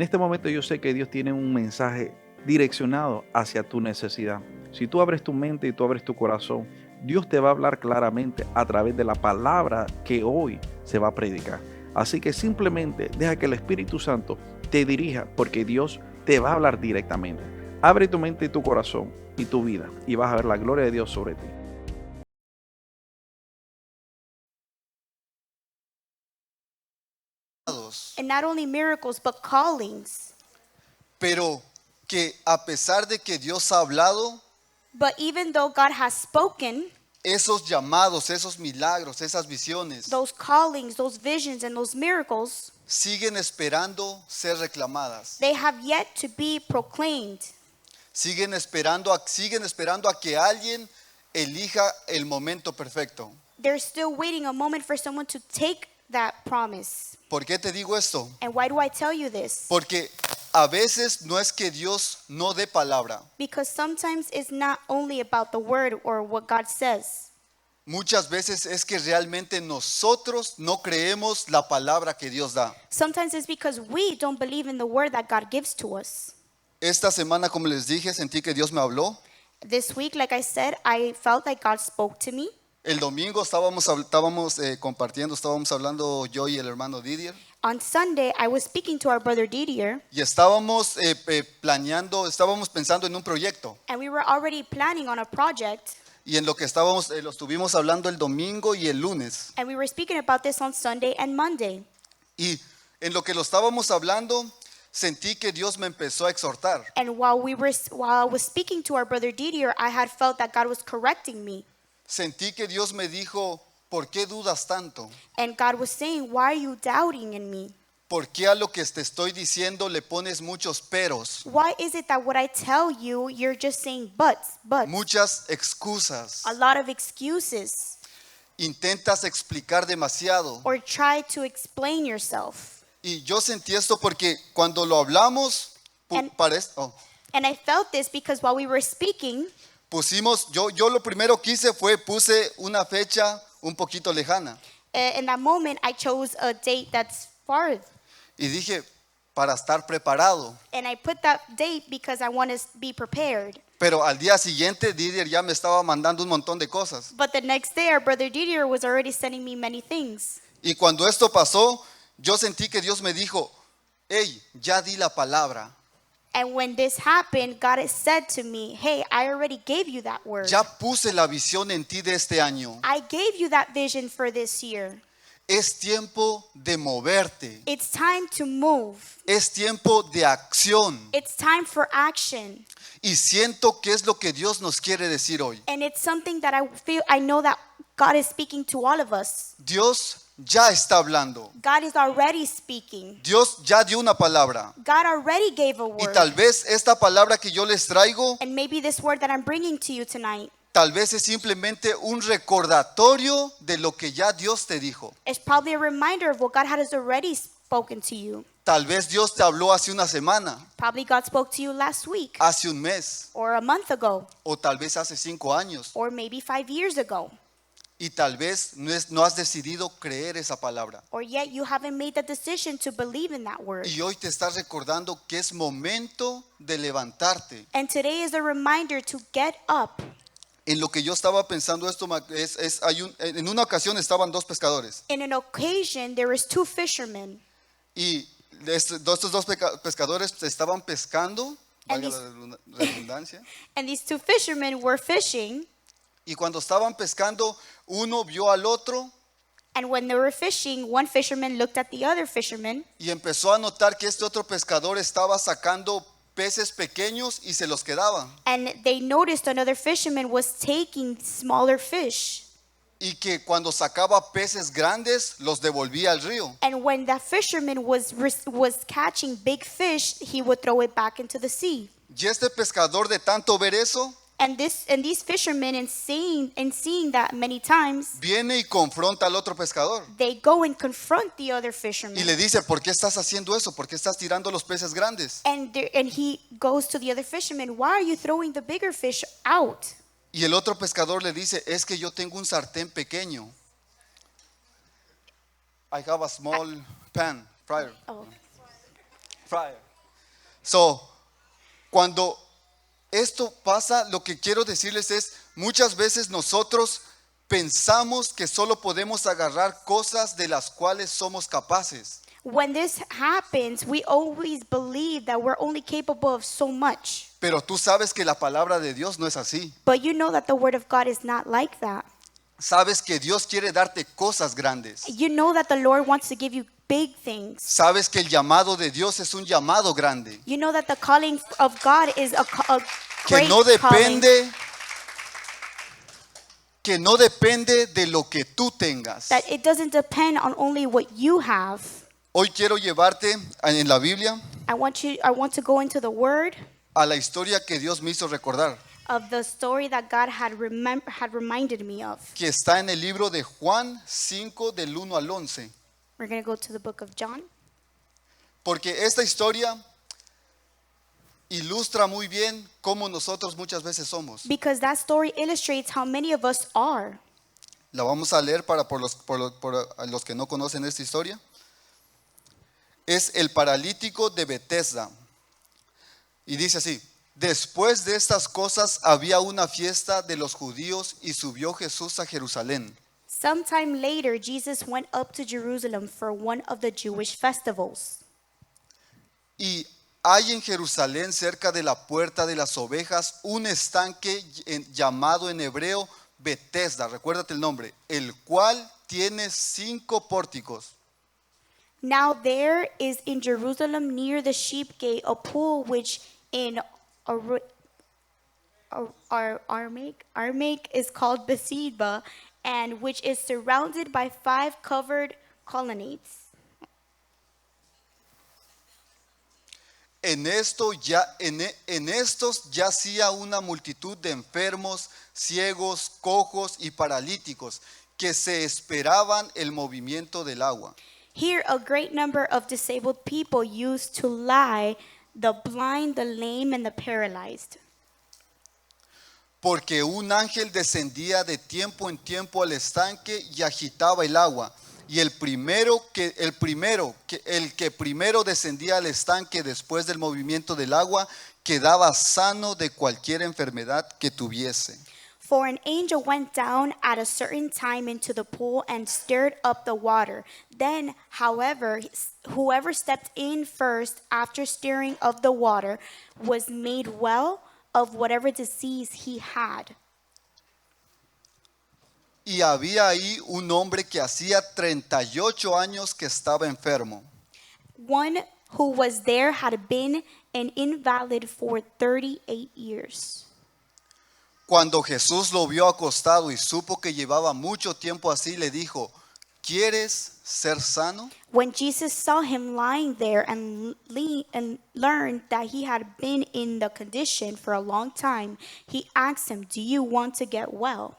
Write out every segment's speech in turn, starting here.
En este momento yo sé que Dios tiene un mensaje direccionado hacia tu necesidad. Si tú abres tu mente y tú abres tu corazón, Dios te va a hablar claramente a través de la palabra que hoy se va a predicar. Así que simplemente deja que el Espíritu Santo te dirija porque Dios te va a hablar directamente. Abre tu mente y tu corazón y tu vida y vas a ver la gloria de Dios sobre ti. And not only miracles, but callings. Pero que a pesar de que Dios ha hablado, But even though God has spoken, esos llamados, esos milagros, esas visiones, those callings, those visions, and those miracles, siguen esperando ser reclamadas. they have yet to be proclaimed. Siguen esperando a que alguien elija el momento perfecto. They're still waiting a moment for someone to take that promise. ¿Por qué te digo esto? And why do I tell you this? Porque a veces no es que Dios no dé palabra. Because sometimes it's not only about the word or what God says. Muchas veces es que realmente nosotros no creemos la palabra que Dios da. Sometimes it's because we don't believe in the word that God gives to us. Esta semana, como les dije, sentí que Dios me habló. This week, like I said, I felt like God spoke to me. El domingo estábamos compartiendo, estábamos hablando yo y el hermano Didier. On Sunday, I was speaking to our brother Didier, Y estábamos estábamos pensando en un proyecto. and we were already planning on a project, Y en lo que lo estuvimos hablando el domingo y el lunes. and we were speaking about this on Sunday and Monday. Y en lo que lo estábamos hablando, sentí que Dios me empezó a exhortar. And while I was speaking to our brother Didier, I had felt that God was correcting me. Sentí que Dios me dijo, ¿por qué dudas tanto? And God was saying, why are you doubting in me? ¿Por qué a lo que te estoy diciendo le pones muchos peros, Why is it that what I tell you, you're just saying buts, muchas excusas? a lot of excuses, Intentas explicar demasiado. or try to explain yourself? Y yo sentí esto porque cuando lo hablamos, And- And I felt this because while we were speaking, yo lo primero que hice puse una fecha un poquito lejana. in that moment, I chose a date that's far. Y dije, para estar preparado. And I put that date because I want to be prepared. Pero al día siguiente, Didier ya me estaba mandando un montón de cosas. But the next day, our brother Didier was already sending me many things. Y cuando esto pasó, yo sentí que Dios me dijo, hey, ya di la palabra. And when this happened, God has said to me, hey, I already gave you that word. Ya puse la visión en ti de este año. I gave you that vision for this year. Es tiempo de moverte. It's time to move. Es tiempo de acción. It's time for action. Y siento que es lo que Dios nos quiere decir hoy. And it's something that I know that God is speaking to all of us. Dios ya está hablando. God is already speaking. Dios ya dio una palabra. God already gave a Y word. tal vez esta palabra que yo les traigo, And maybe this word that I'm bringing to you tonight tal vez es simplemente un recordatorio de lo que ya Dios te dijo. is probably a reminder of what God has already spoken to you. Tal vez Dios te habló hace una semana, Probably God spoke to you last week hace un mes, or a month ago o tal vez hace 5 años. or maybe 5 years ago. Y tal vez no has decidido creer esa palabra. Or yet you haven't made the decision to believe in that word. Y hoy te estás recordando que es momento de levantarte. And today is a reminder to get up. En lo que yo estaba pensando esto, en una ocasión estaban 2 pescadores. In an occasion, there was 2 fishermen. Y estos 2 pescadores estaban pescando, valga la redundancia. And these 2 fishermen were fishing. Y cuando estaban pescando, uno vio al otro And when they were fishing, one fisherman looked at the other fisherman. y empezó a notar que este otro pescador estaba sacando peces pequeños y se los quedaba. And they noticed another fisherman was taking smaller fish. Y que cuando sacaba peces grandes, los devolvía al río. And when that fisherman was catching big fish, he would throw it back into the sea. Y este pescador, de tanto ver eso, And these fishermen, in seeing that many times, viene y confronta al otro pescador. they go and confront the other Y fisherman. le dice, ¿por qué estás haciendo eso? ¿Por qué estás tirando los peces grandes? And he goes to the other fisherman, why are you throwing the bigger fish out? Y el otro pescador le dice, es que yo tengo un sartén pequeño. I have a small pan, fryer. Oh, Fryer. So, cuando esto pasa, lo que quiero decirles es, muchas veces nosotros pensamos que solo podemos agarrar cosas de las cuales somos capaces. When this happens, we always believe that we're only capable of so much. Pero tú sabes que la palabra de Dios no es así. But you know that the word of God is not like that. Sabes que Dios quiere darte cosas grandes. You know that the Lord wants to give you big things. Sabes que el llamado de Dios es un llamado grande. You know that the calling of God is a Que great no calling. depende de lo que tú tengas. That it doesn't depend on only what you have. Hoy quiero llevarte en la Biblia I want to go into the word a la historia que Dios me hizo recordar, of the story that God had reminded me of. que está en el libro de Juan 5 del 1 al 11. We're going to go to the book of John. Porque esta historia ilustra muy bien cómo nosotros muchas veces somos. Because that story illustrates how many of us are. La vamos a leer por los que no conocen esta historia. Es el paralítico de Betesda. Y dice así: después de estas cosas había una fiesta de los judíos y subió Jesús a Jerusalén. Sometime later, Jesus went up to Jerusalem for one of the Jewish festivals. Y hay en Jerusalén, cerca de la puerta de las ovejas, un estanque llamado en hebreo Betesda, recuérdate el nombre, el cual tiene 5 pórticos. Now there is in Jerusalem near the sheep gate a pool which in Aramaic is called Bethesda, and which is surrounded by 5 covered colonnades. En estos yacía una multitud de enfermos, ciegos, cojos y paralíticos que se esperaban el movimiento del agua. Here a great number of disabled people used to lie, the blind, the lame, and the paralyzed. Porque un ángel descendía de tiempo en tiempo al estanque y agitaba el agua. Y el que primero descendía al estanque después del movimiento del agua quedaba sano de cualquier enfermedad que tuviese. For an angel went down at a certain time into the pool and stirred up the water. Then, however, whoever stepped in first after stirring of the water was made well of whatever disease he had. Y había ahí un hombre que hacía 38 años que estaba enfermo. One who was there had been an invalid for 38 years. Cuando Jesús lo vio acostado y supo que llevaba mucho tiempo así, le dijo: ¿quieres ser sano? When Jesus saw him lying there and learned that he had been in the condition for a long time, he asked him, "Do you want to get well?"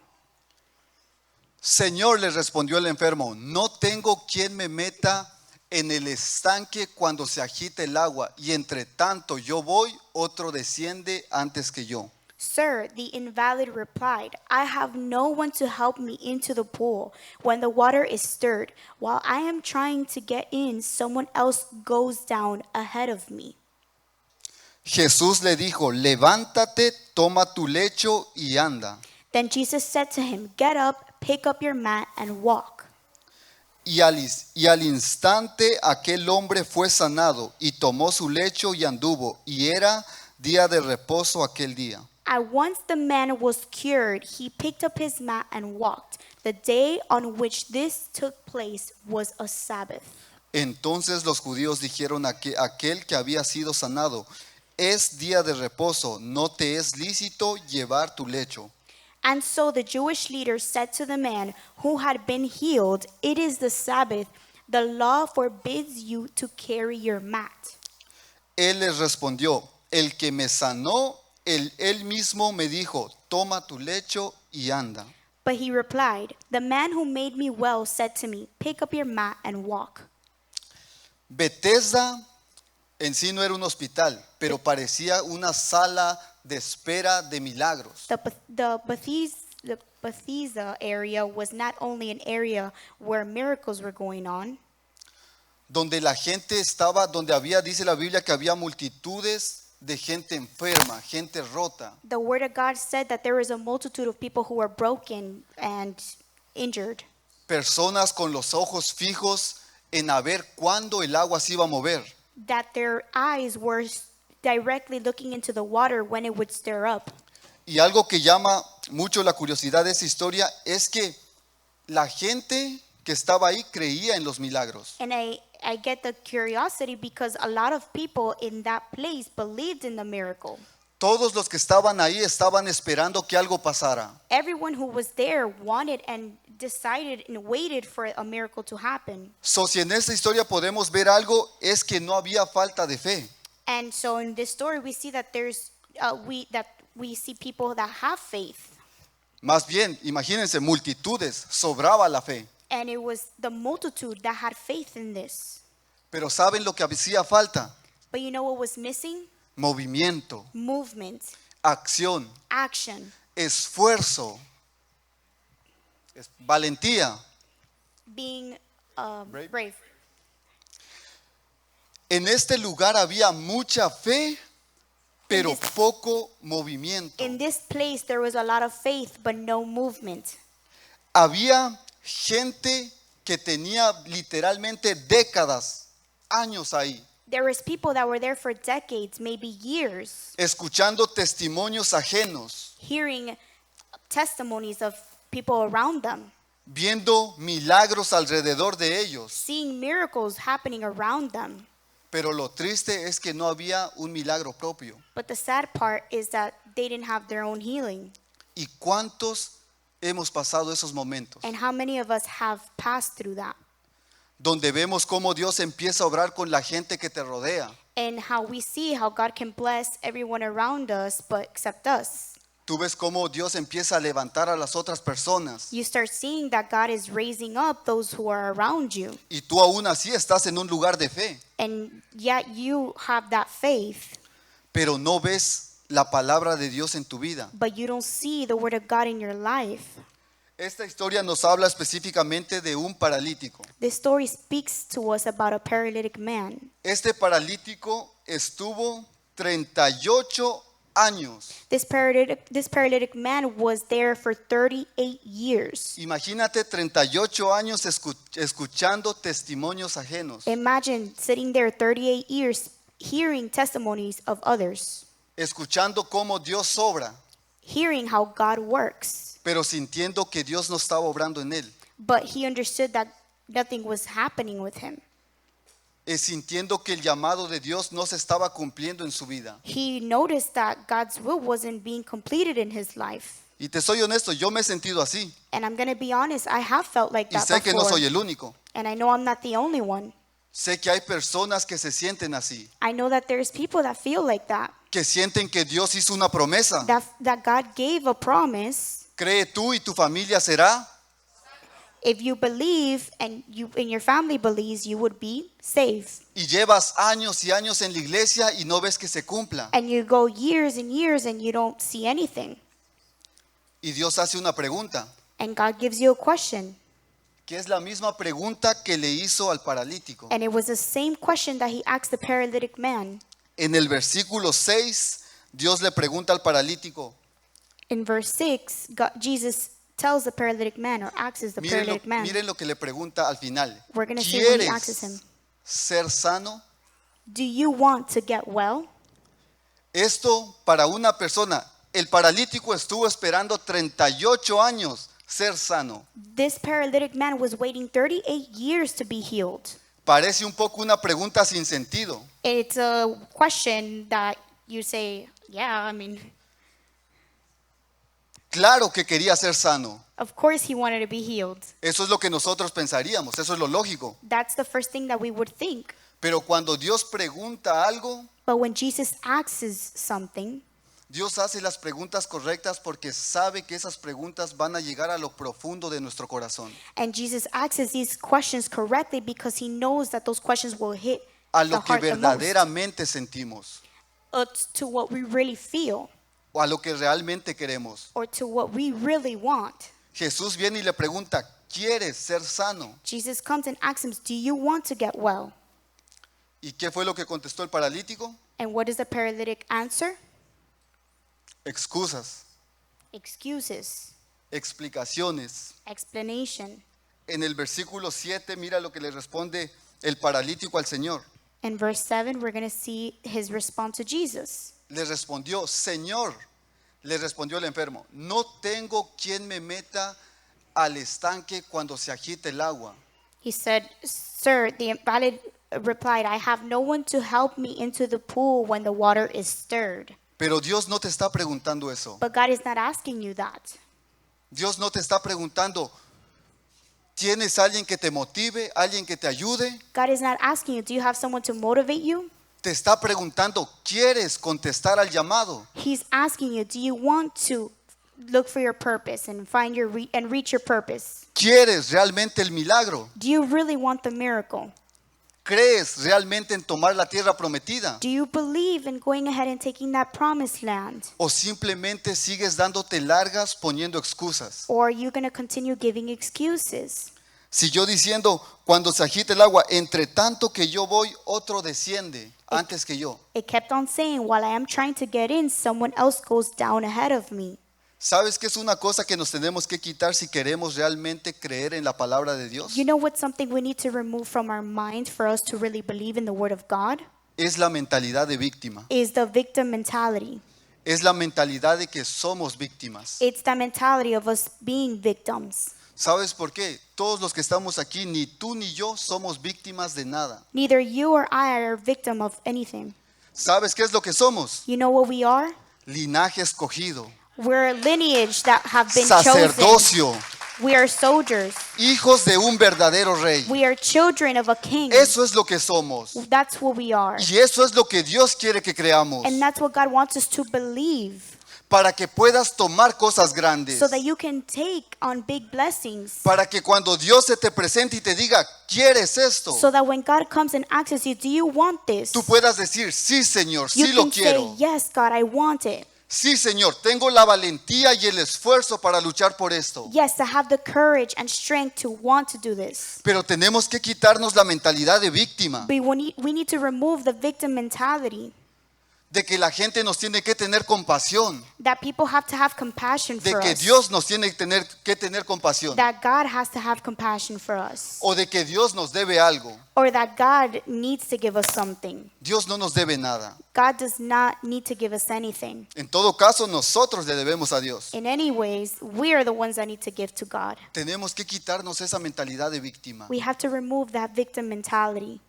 Señor, le respondió el enfermo, no tengo quien me meta en el estanque cuando se agita el agua, y entre tanto yo voy, otro desciende antes que yo. Sir, the invalid replied, "I have no one to help me into the pool when the water is stirred. While I am trying to get in, someone else goes down ahead of me." Jesús le dijo: levántate, toma tu lecho y anda. Then Jesus said to him, "Get up, pick up your mat, and walk." Y al instante aquel hombre fue sanado y tomó su lecho y anduvo, y era día de reposo aquel día. At once the man was cured. He picked up his mat and walked. The day on which this took place was a Sabbath. Entonces los judíos dijeron a aquel que había sido sanado: es día de reposo, no te es lícito llevar tu lecho. And so the Jewish leaders said to the man who had been healed, "It is the Sabbath. The law forbids you to carry your mat." Él les respondió: el que me sanó, él mismo me dijo: toma tu lecho y anda. But he replied, "The man who made me well said to me, 'Pick up your mat and walk.'" Betesda en sí no era un hospital, pero parecía una sala de espera de milagros. The Bethesda area was not only an area where miracles were going on, donde la gente estaba, donde había, dice la Biblia, que había multitudes de gente enferma, gente rota. The Word of God said that there was a multitude of people who were broken and injured, Personas con los ojos fijos en a ver cuándo el agua se iba a mover. that their eyes were directly looking into the water when it would stir up. Y algo que llama mucho la curiosidad de esa historia es que la gente que estaba ahí creía en los milagros. And I get the curiosity because a lot of people in that place believed in the miracle. Todos los que estaban ahí estaban esperando que algo pasara. Everyone who was there wanted and decided and waited for a miracle to happen. So, si en esta historia podemos ver algo, es que no había falta de fe. And so in this story we see that we see people that have faith. Más bien, imagínense, multitudes, sobraba la fe. And it was the multitude that had faith in this. Pero ¿saben lo que hacía falta? But you know what was missing? Movimiento, Movement, acción, action, esfuerzo, valentía. being Brave. brave. En este lugar había mucha fe, pero this- poco movimiento. In this place there was a lot of faith but no movement. Había gente que tenía literalmente décadas, años ahí, There was people that were there for decades, maybe years, escuchando testimonios ajenos, hearing testimonies of people around them, viendo milagros alrededor de ellos. seeing miracles happening around them. Pero lo triste es que no había un milagro propio. But the sad part is that they didn't have their own healing. ¿Y cuántos hemos pasado esos momentos? And how many of us have passed through that? Donde vemos cómo Dios empieza a obrar con la gente que te rodea. And how we see how God can bless everyone around us but except us. Tú ves cómo Dios empieza a levantar a las otras personas. You start seeing that God is raising up those who are around you. Y tú aún así estás en un lugar de fe. And yet you have that faith, Pero no ves la palabra de Dios en tu vida. but you don't see the word of God in your life. Esta historia nos habla específicamente de un paralítico. This story speaks to us about a paralytic man. Este paralítico estuvo 38 años. This paralytic man was there for 38 years. Imagínate 38 años escuchando testimonios ajenos, Imagine sitting there 38 years hearing testimonies of others, escuchando cómo Dios obra, hearing how God works. pero sintiendo que Dios no estaba obrando en él, But he understood that nothing was happening with him. sintiendo que el llamado de Dios no se estaba cumpliendo en su vida. He noticed that God's will wasn't being completed in his life. Y te soy honesto, yo me he sentido así And I'm going to be honest, I have felt like y that sé que no before. soy el único. And I know I'm not the only one. Sé que hay personas que se sienten así, I know that there's people that feel like that. que sienten que Dios hizo una promesa. That God gave a promise. Cree tú y tu familia será. If you believe and your family believes, you would be saved. Y llevas años y años en la iglesia y no ves que se cumpla. And you go years and years and you don't see anything. Y Dios hace una pregunta, And God gives you a question. que es la misma pregunta que le hizo al paralítico. And it was the same question that he asked the paralytic man. En el versículo 6, Dios le pregunta al paralítico, In verse 6, Jesus tells the paralytic man or asks the paralytic man. miren lo que le pregunta al final. We're going to see what he ¿Quieres asks him. ser sano? Do you want to get well? Esto para una persona, el paralítico estuvo esperando 38 años ser sano. This paralytic man was waiting 38 years to be healed. Parece un poco una pregunta sin sentido. It's a question that you say, yeah, I mean, Claro que quería ser sano. of course he wanted to be healed. Eso es lo que nosotros pensaríamos, eso es lo lógico. That's the first thing that we would think. Pero cuando Dios pregunta algo, But when Jesus asks something, Dios hace las preguntas correctas porque sabe que esas preguntas van a llegar a lo profundo de nuestro corazón, and Jesus asks these questions correctly because he knows that those questions will hit a the lo que heart the most, verdaderamente sentimos, to what we really feel o a lo que realmente queremos. or to what we really want. Jesús viene y le pregunta, ¿quieres ser sano? Jesus comes and asks him, do you want to get well? ¿Y qué fue lo que contestó el paralítico? And what does the paralytic answer? Excusas, Excuses, explicaciones. explanation. En el versículo 7, mira lo que le responde el paralítico al Señor. In verse 7, we're going to see his response to Jesus. Le respondió, Señor, le respondió el enfermo, no tengo quien me meta al estanque cuando se agite el agua. He said, Sir, the invalid replied, I have no one to help me into the pool when the water is stirred. Pero Dios no te está preguntando eso. But God is not asking you that. Dios no te está preguntando, ¿tienes alguien que te motive, alguien que te ayude? God is not asking you, do you have someone to motivate you? Te está preguntando, ¿quieres contestar al llamado? He's asking you, do you want to look for your purpose and find your and reach your purpose? ¿Quieres realmente el milagro? Do you really want the miracle? ¿Crees realmente en tomar la tierra prometida? Do you believe in going ahead and taking that promised land? ¿O simplemente sigues dándote largas poniendo excusas? Or are you going to continue giving excuses? Si yo diciendo, cuando se agite el agua, entre tanto que yo voy, otro desciende antes que yo. It kept on saying, while I am trying to get in, someone else goes down ahead of me. ¿Sabes qué es una cosa que nos tenemos que quitar si queremos realmente creer en la palabra de Dios? You know what's something we need to remove from our mind for us to really believe in the Word of God? Es la mentalidad de víctima. Is the victim mentality. Es la mentalidad de que somos víctimas. It's the mentality of us being victims. ¿Sabes por qué? Todos los que estamos aquí, ni tú ni yo, somos víctimas de nada. Neither you or I are a victim of anything. ¿Sabes qué es lo que somos? You know what we are? Linaje escogido, We're a lineage that have been chosen. sacerdocio, We are soldiers. hijos de un verdadero rey. We are children of a king. Eso es lo que somos. That's what we are. Y eso es lo que Dios quiere que creamos. And that's what God wants us to believe. Para que puedas tomar cosas grandes. So that you can take on big blessings. Para que cuando Dios se te presente y te diga, ¿quieres esto? So that when God comes and asks you, do you want this? Tú puedas decir, sí, Señor, You sí lo can say, quiero. yes, God, I want it. Sí, Señor, tengo la valentía y el esfuerzo para luchar por esto. Yes, I have the courage and strength to want to do this. Pero tenemos que quitarnos la mentalidad de víctima, But we need to remove the victim mentality. de que la gente nos tiene que tener compasión, That people have to have compassion de for que us. Dios nos tiene que tener compasión, That God has to have compassion for us. o de que Dios nos debe algo. Or that God needs to give us something. Dios no nos debe nada. God does not need to give us anything. En todo caso, nosotros le debemos a Dios. In any ways, we are the ones that need to give to God. Tenemos que quitarnos esa mentalidad de víctima. We have to remove that victim mentality.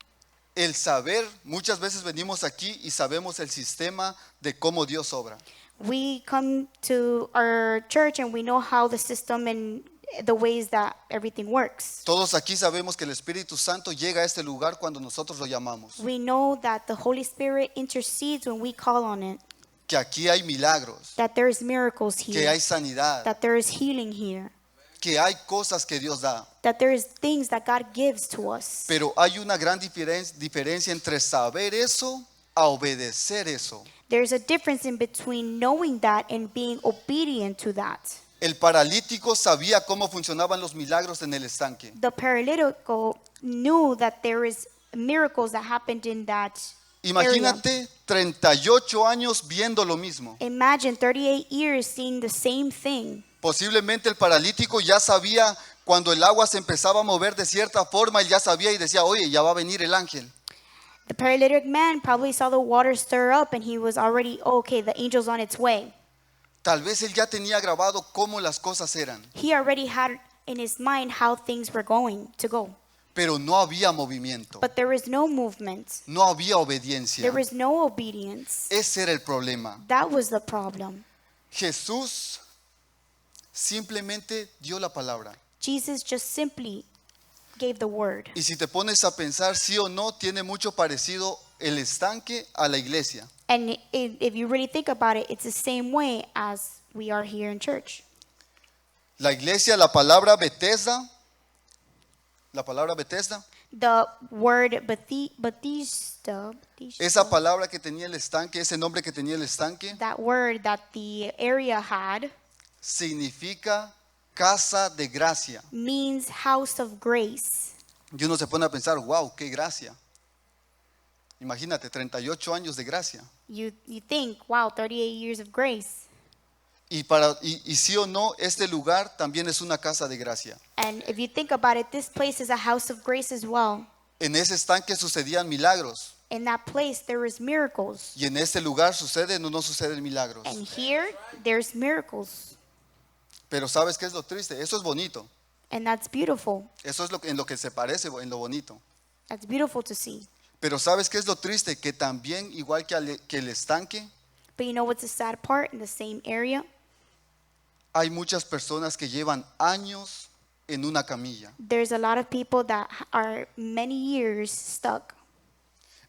El saber, muchas veces venimos aquí y sabemos el sistema de cómo Dios obra. We come to our church and we know how the system and the ways that everything works. Todos aquí sabemos que el Espíritu Santo llega a este lugar cuando nosotros lo llamamos. We know that the Holy Spirit intercedes when we call on it, Que aquí hay milagros, that there is miracles que here, hay sanidad, that there is healing here, que hay cosas que Dios da. that there is things that God gives to us. Pero hay una gran diferencia entre saber eso a obedecer eso. There's a difference in between knowing that and being obedient to that. El paralítico sabía cómo funcionaban los milagros en el estanque. The paralytic knew that there is miracles that happened in that area. Imagínate 38 años viendo lo mismo. Imagine 38 years seeing the same thing. Posiblemente el paralítico ya sabía cuando el agua se empezaba a mover de cierta forma, él ya sabía y decía, oye, ya va a venir el ángel. The paralytic man probably saw the water stir up and he was already, okay, the angel's on its way. Tal vez él ya tenía grabado cómo las cosas eran, He already had in his mind how things were going to go. pero no había movimiento, But there was no movement. no había obediencia. There was no obedience. Ese era el problema. That was the problem. Jesús simplemente dio la palabra. Jesus just simply gave the word. Y si te pones a pensar, sí o no, tiene mucho parecido el estanque a la iglesia. And if you really think about it, it's the same way as we are here in church. La iglesia, la palabra Bethesda, The word Bethesda, esa palabra que tenía el estanque, ese nombre que tenía el estanque, that word that the area had, significa casa de gracia. means house of grace. Y uno se pone a pensar, wow, qué gracia. Imagínate, 38 años de gracia. You think, wow, 38 years of grace. Y sí o no, este lugar también es una casa de gracia. And if you think about it, this place is a house of grace as well. En ese estanque sucedían milagros. In that place, there is miracles. Y en este lugar suceden o no suceden milagros. And here, there's miracles. Pero ¿sabes qué es lo triste? Eso es bonito. And that's beautiful. Eso es en lo que se parece, en lo bonito. That's beautiful to see. Pero ¿sabes qué es lo triste? Que también, igual que el estanque, But you know what's the sad part? In the same area, hay muchas personas que llevan años en una camilla. there's a lot of people that are many years stuck.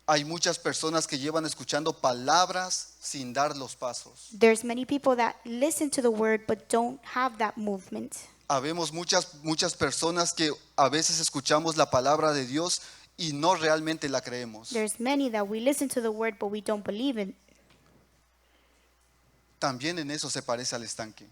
Hay muchas personas que llevan escuchando palabras sin dar los pasos. There's many people that listen to the word but don't have that movement. Habemos muchas personas que a veces escuchamos la palabra de Dios y no realmente la creemos. There's many that we listen to the word but we don't believe it. También en eso se parece al estanque.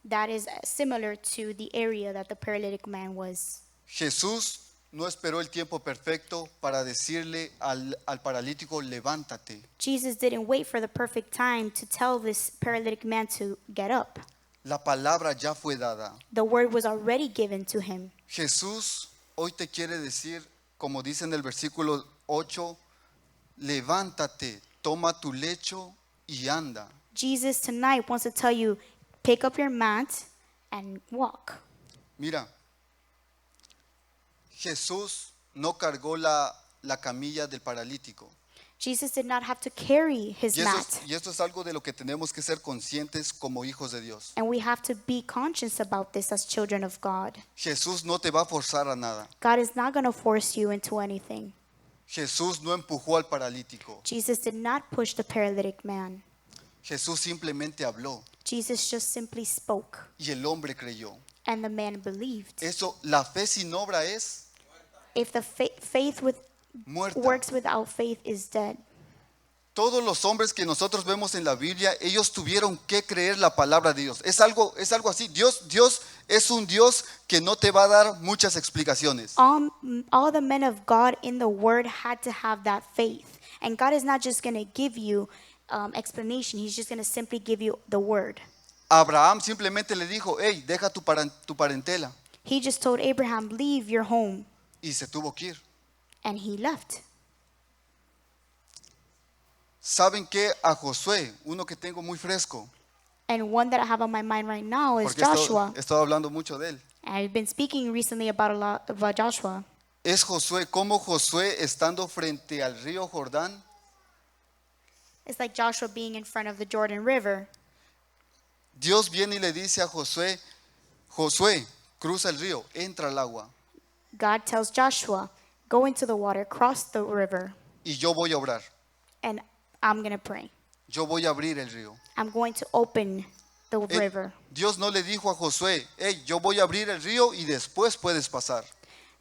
That is similar to the area that the paralytic man was. Jesús no esperó el tiempo perfecto para decirle al paralítico, levántate. Jesus didn't wait for the perfect time to tell this paralytic man to get up. La palabra ya fue dada. The word was already given to him. Jesús hoy te quiere decir, como dice en el versículo 8, levántate, toma tu lecho y anda. Jesus tonight wants to tell you, pick up your mat and walk. Mira, Jesús no cargó la camilla del paralítico. Jesus did not have to carry his mat. Y esto es algo de lo que tenemos que ser conscientes como hijos de Dios. And we have to be conscious about this as children of God. Jesús no te va a forzar a nada. God is not going to force you into anything. Jesús no empujó al paralítico. Jesus did not push the paralytic man. Jesús simplemente habló Jesus just simply spoke, y el hombre creyó. and the man believed. Eso, la fe sin obra es If the faith with muerta. works without faith is dead. Todos los hombres que nosotros vemos en la Biblia, ellos tuvieron que creer la palabra de Dios. Es algo así. Dios es un Dios que no te va a dar muchas explicaciones. All the men of God in the word had to have that faith. And God is not just going to give you explanation. He's just going to simply give you the word. Abraham simplemente le dijo, hey, deja tu parentela. He just told Abraham, leave your home. Y se tuvo que ir. And he left. ¿Saben qué? A Josué, uno que tengo muy fresco, And one that I have on my mind right now is porque Joshua. he estado hablando mucho de él. I've been speaking recently about a lot about Joshua. Es Josué, como Josué estando frente al río Jordán, It's like Joshua being in front of the Jordan River. Dios viene y le dice a Josué, Josué, cruza el río, entra al agua God tells Joshua, go into the water, cross the river, y yo voy a obrar. and I'm going to pray. Yo voy a abrir el río. I'm going to open the Él- river. Dios no le dijo a Josué, hey, yo voy a abrir el río y después puedes pasar.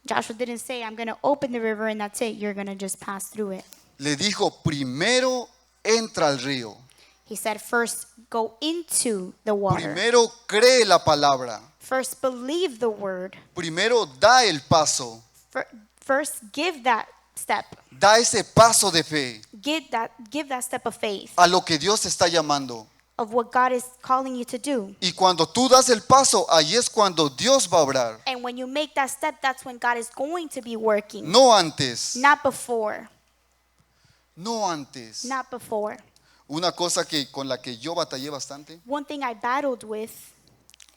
Joshua didn't say, I'm going to open the river and that's it. You're going to just pass through it. Le dijo, primero entra al río. He said, first, go into the water. Primero cree la palabra. First, believe the word. Primero da el paso. First, give that step. Da ese paso de fe Give that step of faith a lo que Dios te está llamando. of what God is calling you to do. Y cuando tú das el paso, ahí es cuando Dios va a obrar. And when you make that step, that's when God is going to be working. No antes. Not before. No antes. Not before. Una cosa con la que yo batallé bastante One thing I battled with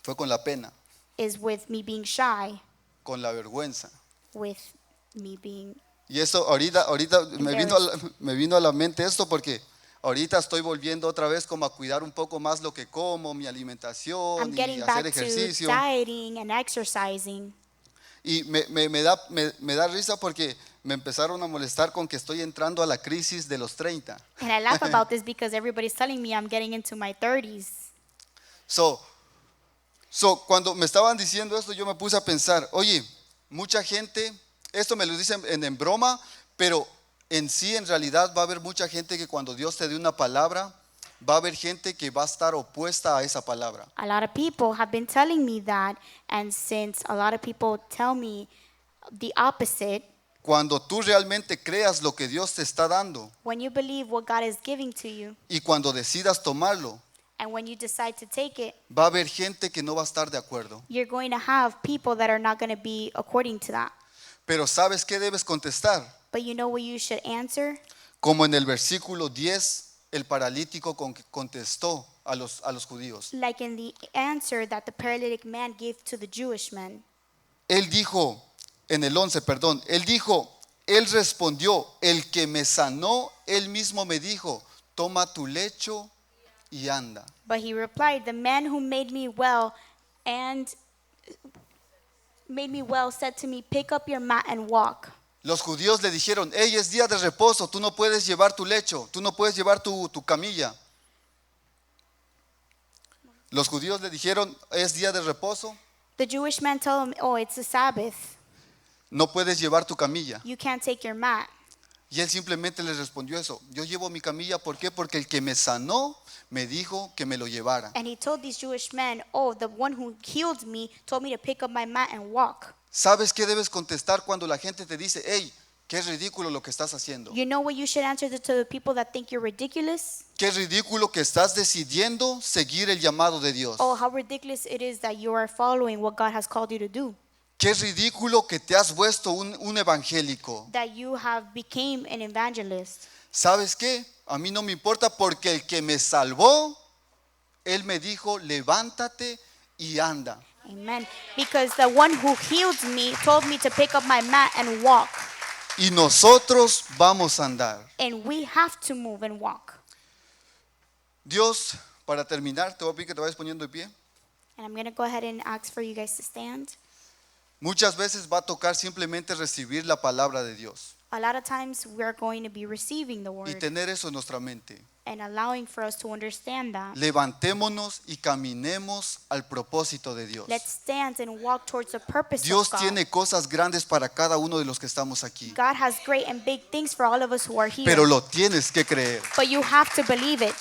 fue con la pena, is with me being shy, con la vergüenza. with me being. Y eso ahorita me vino a la mente esto porque ahorita estoy volviendo otra vez como a cuidar un poco más lo que como, mi alimentación I'm y getting hacer back to ejercicio. dieting and exercising. Y me da risa porque me empezaron a molestar con que estoy entrando a la crisis de los 30. And I laugh about this because everybody's telling me I'm getting into my 30s. So cuando me estaban diciendo esto, yo me puse a pensar, oye, mucha gente, esto me lo dicen en broma, pero en sí, en realidad, va a haber mucha gente que cuando Dios te dé una palabra, va a haber gente que va a estar opuesta a esa palabra. A lot of people have been telling me that, and since a lot of people tell me the opposite, Cuando tú realmente creas lo que Dios te está dando when you believe what God is giving to you, y cuando decidas tomarlo, and when you decide to take it, va a haber gente que no va a estar de acuerdo. you're going to have people that are not going to be according to that. Pero ¿sabes qué debes contestar? But you know what you should answer? Como en el versículo 10, el paralítico contestó a los judíos. Like in the answer that the paralytic man gave to the Jewish men. Él dijo, en el 11, perdón, él respondió, el que me sanó, él mismo me dijo, toma tu lecho y anda. But he replied, the man who made me well said to me, pick up your mat and walk. Los judíos le dijeron, hey, es día de reposo, tú no puedes llevar tu lecho, tú no puedes llevar tu camilla. Los judíos le dijeron, es día de reposo, The Jewish men told him, oh, it's the Sabbath. no puedes llevar tu camilla. You can't take your mat. Y él simplemente les respondió eso, yo llevo mi camilla, ¿por qué? Porque el que me sanó me dijo que me lo llevara. And he told these Jewish men, oh, the one who healed me told me to pick up my mat and walk. ¿Sabes qué debes contestar cuando la gente te dice, hey, qué ridículo lo que estás haciendo? You know what you should answer to the people that think you're ridiculous? Qué ridículo que estás decidiendo seguir el llamado de Dios. Oh, how ridiculous it is that you are following what God has called you to do. Qué ridículo que te has vuelto un evangélico. That you have became an evangelist. ¿Sabes qué? A mí no me importa porque el que me salvó, él me dijo, levántate y anda. Amen. Because the one who healed me told me to pick up my mat and walk. Y nosotros vamos a andar. And we have to move and walk. Dios, para terminar, te voy a pedir que te vayas poniendo de pie. And I'm going to go ahead and ask for you guys to stand. Muchas veces va a tocar simplemente recibir la palabra de Dios A lot of times we're going to be receiving the y word tener eso en nuestra mente. and allowing for us to understand that. Levantémonos y caminemos al propósito de Dios. Let's stand and walk towards the purpose Dios of God. tiene cosas grandes para cada uno de los que estamos aquí, God has great and big things for all of us who are here. pero lo tienes que creer. But you have to believe it.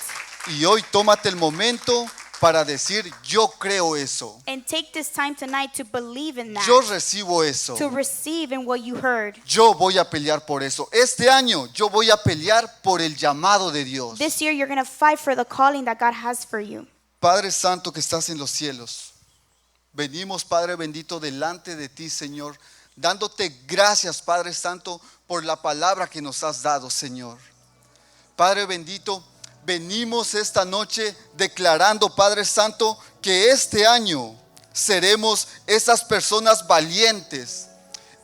Y hoy tómate el momento para decir, yo creo eso, And take this time tonight to believe in that. yo recibo eso, To receive in what you heard. yo voy a pelear por eso. Este año yo voy a pelear por el llamado de Dios. This year you're going to fight for the calling that God has for you. Padre Santo que estás en los cielos, venimos, Padre bendito, delante de ti, Señor, dándote gracias, Padre Santo, por la palabra que nos has dado, Señor. Padre bendito, venimos esta noche declarando, Padre Santo, que este año seremos esas personas valientes,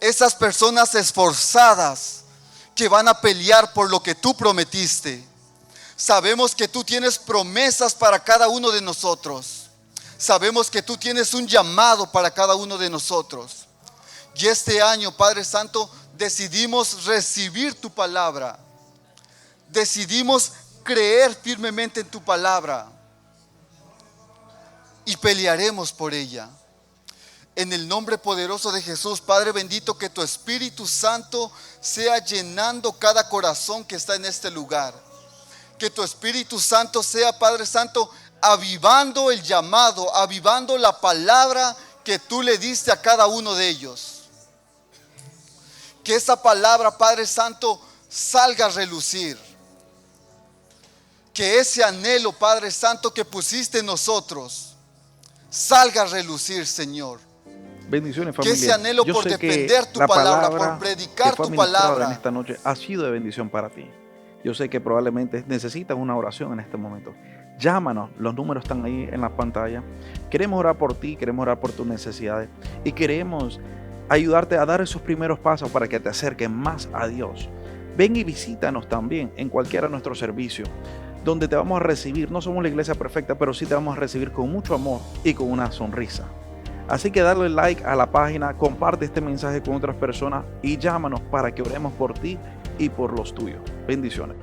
esas personas esforzadas que van a pelear por lo que tú prometiste. Sabemos que tú tienes promesas para cada uno de nosotros. Sabemos que tú tienes un llamado para cada uno de nosotros. Y este año, Padre Santo, decidimos recibir tu palabra. Decidimos creer firmemente en tu palabra. Y pelearemos por ella. En el nombre poderoso de Jesús, Padre bendito, que tu Espíritu Santo sea llenando cada corazón que está en este lugar. Que tu Espíritu Santo sea, Padre Santo, avivando el llamado, avivando la palabra que tú le diste a cada uno de ellos. Que esa palabra, Padre Santo, salga a relucir. Que ese anhelo, Padre Santo, que pusiste en nosotros, salga a relucir, Señor. Bendiciones, Que familia. ese anhelo Yo por sé que defender tu la palabra, palabra por predicar que fue tu ministrada palabra. en esta noche ha sido de bendición para ti. Yo sé que probablemente necesitas una oración en este momento. Llámanos, los números están ahí en la pantalla. Queremos orar por ti, queremos orar por tus necesidades y queremos ayudarte a dar esos primeros pasos para que te acerques más a Dios. Ven y visítanos también en cualquiera de nuestros servicios, donde te vamos a recibir. No somos la iglesia perfecta, pero sí te vamos a recibir con mucho amor y con una sonrisa. Así que dale like a la página, comparte este mensaje con otras personas y llámanos para que oremos por ti y por los tuyos. Bendiciones.